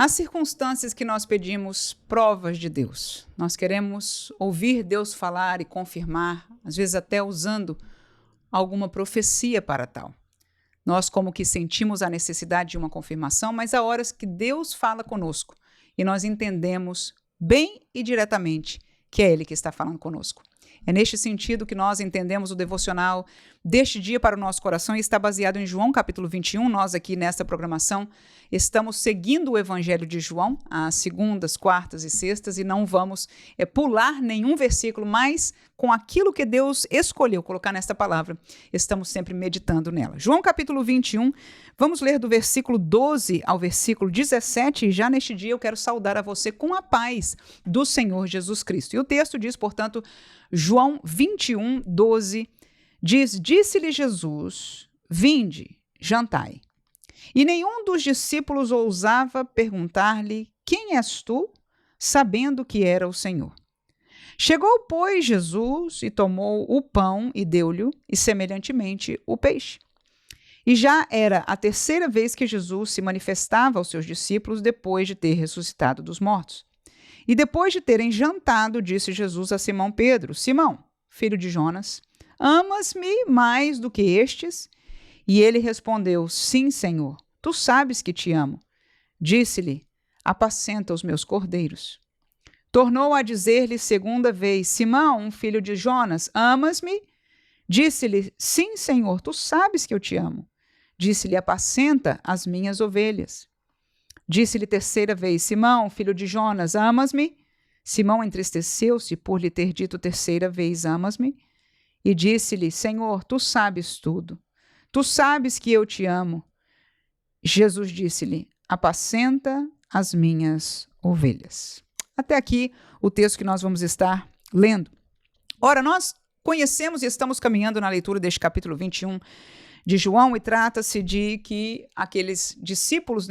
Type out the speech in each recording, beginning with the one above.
Há circunstâncias que nós pedimos provas de Deus. Nós queremos ouvir Deus falar e confirmar, às vezes até usando alguma profecia para tal. Nós como que sentimos a necessidade de uma confirmação, mas há horas que Deus fala conosco e nós entendemos bem e diretamente que é Ele que está falando conosco. É neste sentido que nós entendemos o devocional deste dia para o nosso coração e está baseado em João capítulo 21. Nós aqui nesta programação estamos seguindo o Evangelho de João, às segundas, quartas e sextas, e não vamos pular nenhum versículo, mas com aquilo que Deus escolheu colocar nesta palavra, estamos sempre meditando nela. João capítulo 21, vamos ler do versículo 12 ao versículo 17, e já neste dia eu quero saudar a você com a paz do Senhor Jesus Cristo. E o texto diz, portanto, João 21, 12, diz: Disse-lhe Jesus, vinde, jantai. E nenhum dos discípulos ousava perguntar-lhe, quem és tu? Sabendo que era o Senhor. Chegou, pois, Jesus e tomou o pão e deu-lhe, e semelhantemente o peixe. E já era a terceira vez que Jesus se manifestava aos seus discípulos depois de ter ressuscitado dos mortos. E depois de terem jantado, disse Jesus a Simão Pedro: Simão, filho de Jonas, amas-me mais do que estes? E ele respondeu: Sim, Senhor, tu sabes que te amo. Disse-lhe: Apacenta os meus cordeiros. Tornou a dizer-lhe segunda vez: Simão, filho de Jonas, amas-me? Disse-lhe: Sim, Senhor, tu sabes que eu te amo. Disse-lhe: Apacenta as minhas ovelhas. Disse-lhe terceira vez: Simão, filho de Jonas, amas-me? Simão entristeceu-se por lhe ter dito terceira vez: Amas-me? E disse-lhe: Senhor, tu sabes tudo. Tu sabes que eu te amo. Jesus disse-lhe: Apacenta as minhas ovelhas. Até aqui o texto que nós vamos estar lendo. Ora, nós conhecemos e estamos caminhando na leitura deste capítulo 21 de João, e trata-se de que aqueles discípulos,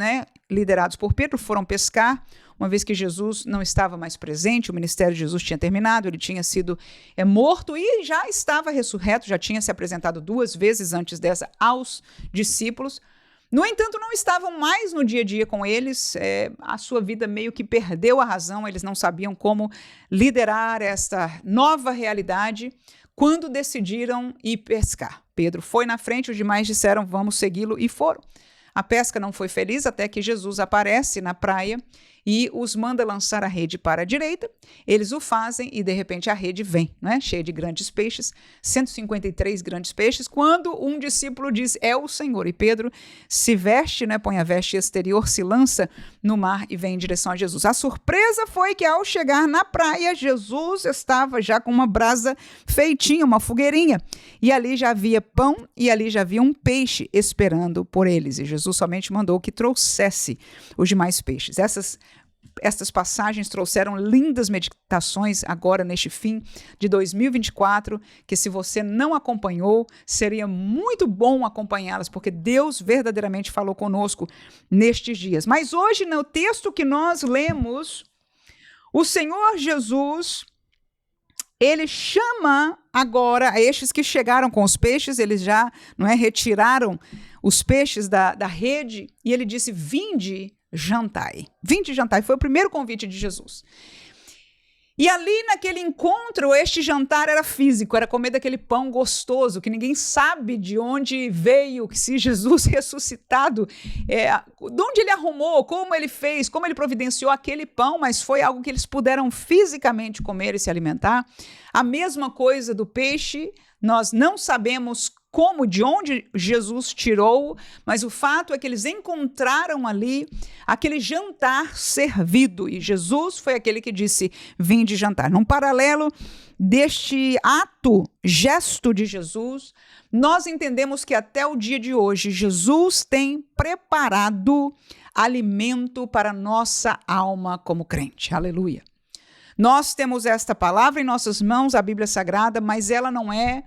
liderados por Pedro, foram pescar, uma vez que Jesus não estava mais presente, o ministério de Jesus tinha terminado, ele tinha sido morto e já estava ressurreto, já tinha se apresentado 2 vezes antes dessa aos discípulos. No entanto, não estavam mais no dia a dia com eles, a sua vida meio que perdeu a razão, eles não sabiam como liderar esta nova realidade quando decidiram ir pescar. Pedro foi na frente, os demais disseram: vamos segui-lo, e foram. A pesca não foi feliz até que Jesus aparece na praia e os manda lançar a rede para a direita. Eles o fazem e, de repente, a rede vem, cheia de grandes peixes, 153 grandes peixes, quando um discípulo diz: é o Senhor. E Pedro se veste, põe a veste exterior, se lança no mar e vem em direção a Jesus. A surpresa foi que, ao chegar na praia, Jesus estava já com uma brasa feitinha, uma fogueirinha, e ali já havia pão e ali já havia um peixe esperando por eles. E Jesus somente mandou que trouxesse os demais peixes. Estas passagens trouxeram lindas meditações agora neste fim de 2024, que se você não acompanhou, seria muito bom acompanhá-las, porque Deus verdadeiramente falou conosco nestes dias. Mas hoje, no texto que nós lemos, o Senhor Jesus, ele chama agora a estes que chegaram com os peixes, eles já retiraram os peixes da rede, e ele disse: vinde, jantai. Vinde, jantai. Foi o primeiro convite de Jesus. E ali naquele encontro, este jantar era físico, era comer daquele pão gostoso, que ninguém sabe de onde veio, que se Jesus ressuscitado, de onde ele arrumou, como ele fez, como ele providenciou aquele pão, mas foi algo que eles puderam fisicamente comer e se alimentar. A mesma coisa do peixe, nós não sabemos como, de onde Jesus tirou, mas o fato é que eles encontraram ali aquele jantar servido, e Jesus foi aquele que disse: vinde jantar. Num paralelo deste gesto de Jesus, nós entendemos que até o dia de hoje, Jesus tem preparado alimento para nossa alma como crente. Aleluia. Nós temos esta palavra em nossas mãos, a Bíblia Sagrada, mas ela não é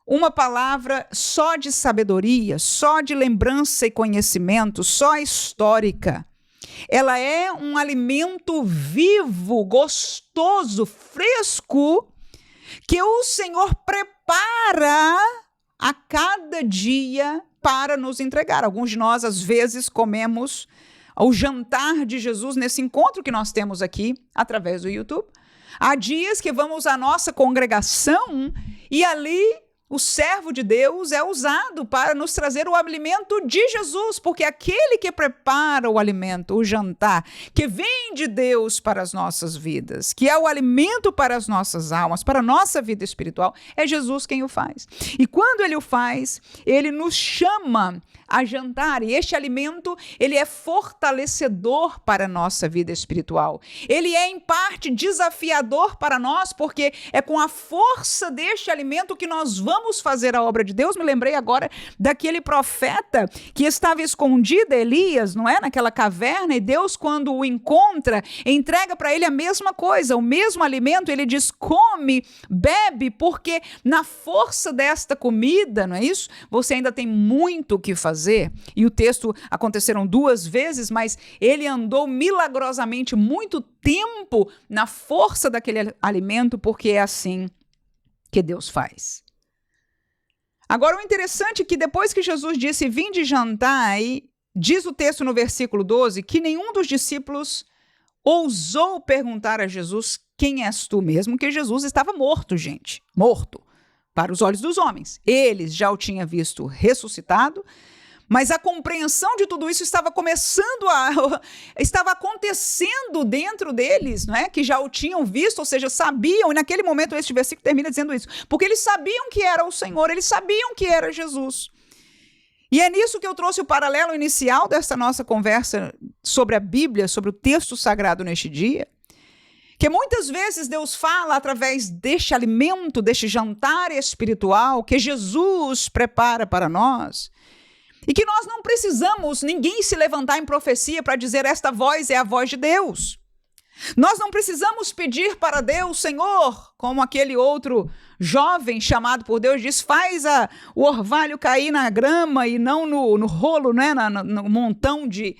uma palavra só de sabedoria, só de lembrança e conhecimento, só histórica. Ela é um alimento vivo, gostoso, fresco, que o Senhor prepara a cada dia para nos entregar. Alguns de nós, às vezes, comemos ao jantar de Jesus, nesse encontro que nós temos aqui, através do YouTube. Há dias que vamos à nossa congregação e ali o servo de Deus é usado para nos trazer o alimento de Jesus, porque aquele que prepara o alimento, o jantar, que vem de Deus para as nossas vidas, que é o alimento para as nossas almas, para a nossa vida espiritual, é Jesus quem o faz. E quando ele o faz, ele nos chama a jantar, e este alimento, ele é fortalecedor para a nossa vida espiritual. Ele é, em parte, desafiador para nós, porque é com a força deste alimento que nós vamos fazer a obra de Deus. Me lembrei agora daquele profeta que estava escondido, Elias, não é? Naquela caverna, e Deus, quando o encontra, entrega para ele a mesma coisa, o mesmo alimento. Ele diz: come, bebe, porque na força desta comida, não é isso? Você ainda tem muito o que fazer. E o texto aconteceram 2 vezes, mas ele andou milagrosamente muito tempo na força daquele alimento, porque é assim que Deus faz. Agora, o interessante é que depois que Jesus disse: vinde jantar, aí diz o texto no versículo 12 que nenhum dos discípulos ousou perguntar a Jesus: quem és tu? Mesmo que Jesus estava morto, gente, morto para os olhos dos homens. Eles já o tinham visto ressuscitado, mas a compreensão de tudo isso estava estava acontecendo dentro deles, não é? Que já o tinham visto, ou seja, sabiam, e naquele momento este versículo termina dizendo isso, porque eles sabiam que era o Senhor, eles sabiam que era Jesus. E é nisso que eu trouxe o paralelo inicial desta nossa conversa sobre a Bíblia, sobre o texto sagrado neste dia, que muitas vezes Deus fala através deste alimento, deste jantar espiritual que Jesus prepara para nós, e que nós não precisamos ninguém se levantar em profecia para dizer: esta voz é a voz de Deus. Nós não precisamos pedir para Deus: Senhor, como aquele outro jovem chamado por Deus diz, faz o orvalho cair na grama e não no rolo, né? no montão de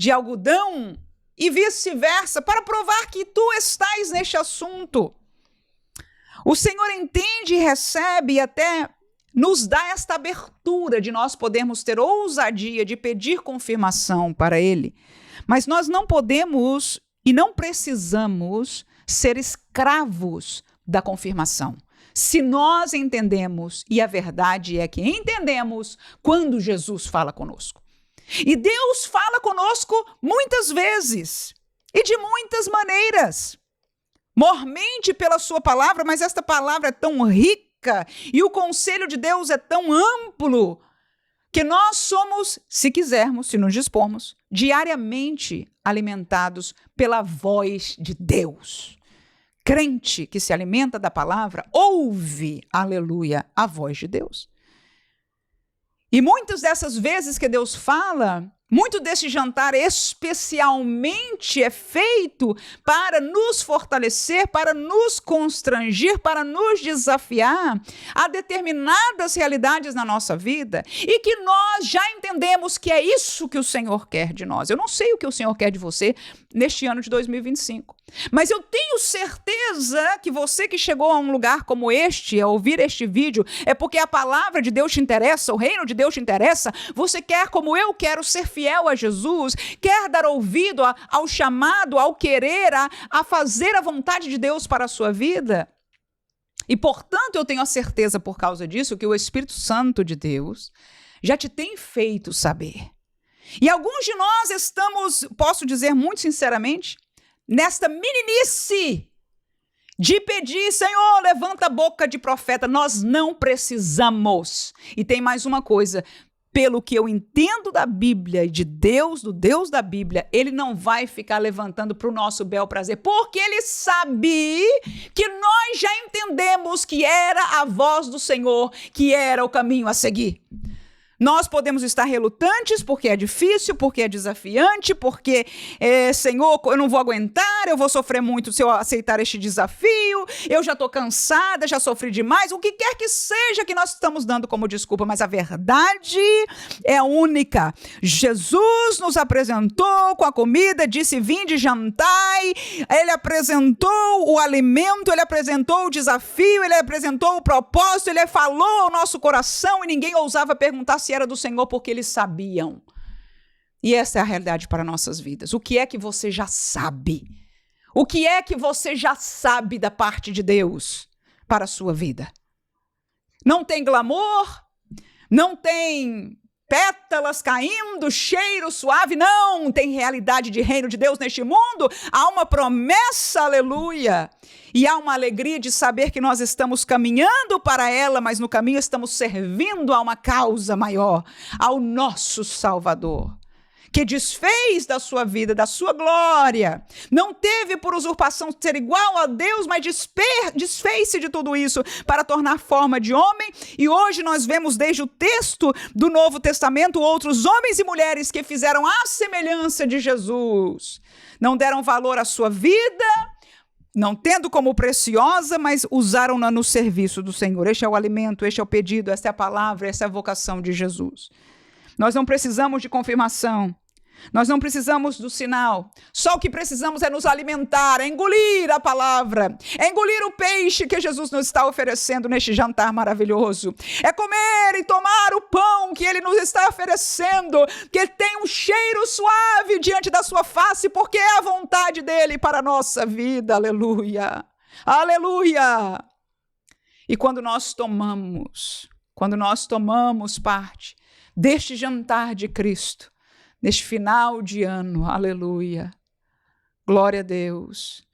algodão, e vice-versa, para provar que tu estás neste assunto. O Senhor entende e recebe, e até nos dá esta abertura de nós podermos ter ousadia de pedir confirmação para Ele. Mas nós não podemos e não precisamos ser escravos da confirmação. Se nós entendemos, e a verdade é que entendemos, quando Jesus fala conosco. E Deus fala conosco muitas vezes e de muitas maneiras. Mormente pela sua palavra, mas esta palavra é tão rica e o conselho de Deus é tão amplo que nós somos, se quisermos, se nos dispormos, diariamente alimentados pela voz de Deus. Crente que se alimenta da palavra, ouve, aleluia, a voz de Deus. E muitas dessas vezes que Deus fala, muito desse jantar especialmente é feito para nos fortalecer, para nos constranger, para nos desafiar a determinadas realidades na nossa vida e que nós já entendemos que é isso que o Senhor quer de nós. Eu não sei o que o Senhor quer de você neste ano de 2025, mas eu tenho certeza que você que chegou a um lugar como este, a ouvir este vídeo, é porque a palavra de Deus te interessa, o reino de Deus te interessa, você quer, como eu quero, ser fiel a Jesus, quer dar ouvido ao chamado, ao querer, a fazer a vontade de Deus para a sua vida. E, portanto, eu tenho a certeza, por causa disso, que o Espírito Santo de Deus já te tem feito saber. E alguns de nós estamos, posso dizer muito sinceramente, nesta meninice de pedir: Senhor, levanta a boca de profeta. Nós não precisamos. E tem mais uma coisa: pelo que eu entendo da Bíblia e de Deus, do Deus da Bíblia, Ele não vai ficar levantando para o nosso bel prazer, porque Ele sabe que nós já entendemos que era a voz do Senhor, que era o caminho a seguir. Nós podemos estar relutantes porque é difícil, porque é desafiante, porque, Senhor, eu não vou aguentar, eu vou sofrer muito se eu aceitar este desafio, eu já estou cansada, já sofri demais, o que quer que seja que nós estamos dando como desculpa, mas a verdade é única. Jesus nos apresentou com a comida, disse: vinde, jantai. Ele apresentou o alimento, ele apresentou o desafio, ele apresentou o propósito, ele falou ao nosso coração e ninguém ousava perguntar se era do Senhor, porque eles sabiam. E essa é a realidade para nossas vidas. O que é que você já sabe? O que é que você já sabe da parte de Deus para a sua vida? Não tem glamour, não tem pétalas caindo, cheiro suave, não, tem realidade de reino de Deus neste mundo, há uma promessa, aleluia, e há uma alegria de saber que nós estamos caminhando para ela, mas no caminho estamos servindo a uma causa maior, ao nosso Salvador, que desfez da sua vida, da sua glória, não teve por usurpação ser igual a Deus, mas desfez-se de tudo isso para tornar forma de homem, e hoje nós vemos desde o texto do Novo Testamento outros homens e mulheres que fizeram a semelhança de Jesus, não deram valor à sua vida, não tendo como preciosa, mas usaram-na no serviço do Senhor. Este é o alimento, este é o pedido, esta é a palavra, esta é a vocação de Jesus. Nós não precisamos de confirmação, nós não precisamos do sinal, só o que precisamos é nos alimentar, é engolir a palavra, é engolir o peixe que Jesus nos está oferecendo neste jantar maravilhoso, é comer e tomar o pão que Ele nos está oferecendo, que tem um cheiro suave diante da sua face, porque é a vontade dEle para a nossa vida, aleluia, aleluia. E quando nós tomamos parte deste jantar de Cristo, neste final de ano, aleluia, glória a Deus.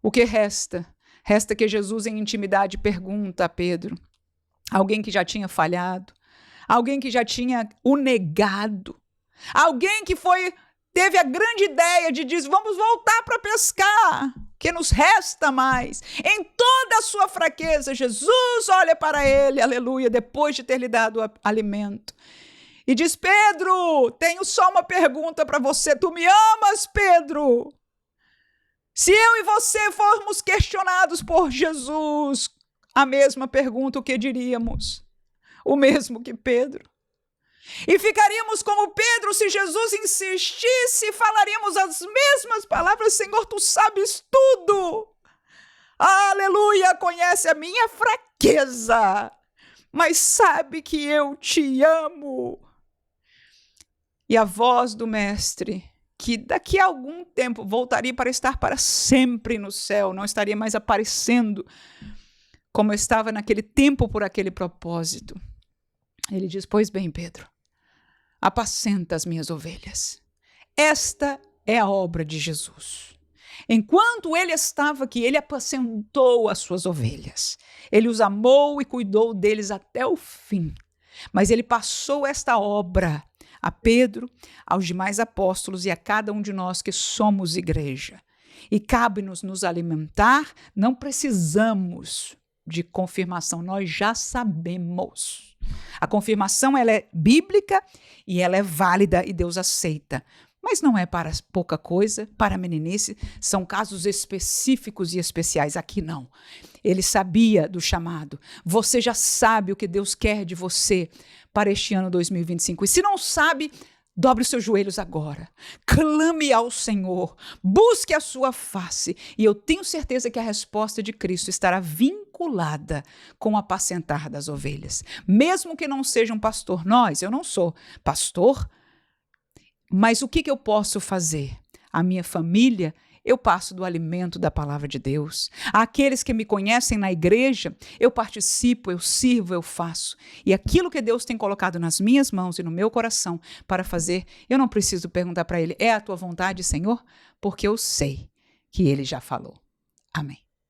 O que resta? Resta que Jesus em intimidade pergunta a Pedro, alguém que já tinha falhado, alguém que já tinha o negado, alguém que teve a grande ideia de dizer, vamos voltar para pescar, que nos resta mais. Em toda a sua fraqueza, Jesus olha para ele, aleluia, depois de ter lhe dado alimento. E diz, Pedro, tenho só uma pergunta para você. Tu me amas, Pedro? Se eu e você formos questionados por Jesus, a mesma pergunta, o que diríamos? O mesmo que Pedro. E ficaríamos como Pedro, se Jesus insistisse, falaríamos as mesmas palavras, Senhor, tu sabes tudo. Aleluia, conhece a minha fraqueza, mas sabe que eu te amo. E a voz do Mestre, que daqui a algum tempo voltaria para estar para sempre no céu, não estaria mais aparecendo como estava naquele tempo por aquele propósito. Ele diz, pois bem, Pedro, apacenta as minhas ovelhas. Esta é a obra de Jesus. Enquanto ele estava aqui, ele apacentou as suas ovelhas. Ele os amou e cuidou deles até o fim. Mas ele passou esta obra a Pedro, aos demais apóstolos e a cada um de nós que somos igreja. E cabe-nos nos alimentar, não precisamos de confirmação, nós já sabemos. A confirmação ela é bíblica e ela é válida e Deus aceita. Mas não é para pouca coisa, para a meninice, são casos específicos e especiais. Aqui não. Ele sabia do chamado. Você já sabe o que Deus quer de você para este ano 2025. E se não sabe, dobre os seus joelhos agora. Clame ao Senhor. Busque a sua face. E eu tenho certeza que a resposta de Cristo estará vinculada com o apacentar das ovelhas. Mesmo que não seja um pastor. Eu não sou pastor. Mas o que eu posso fazer? A minha família, eu passo do alimento da palavra de Deus. Aqueles que me conhecem na igreja, eu participo, eu sirvo, eu faço. E aquilo que Deus tem colocado nas minhas mãos e no meu coração para fazer, eu não preciso perguntar para Ele, é a tua vontade, Senhor? Porque eu sei que Ele já falou. Amém.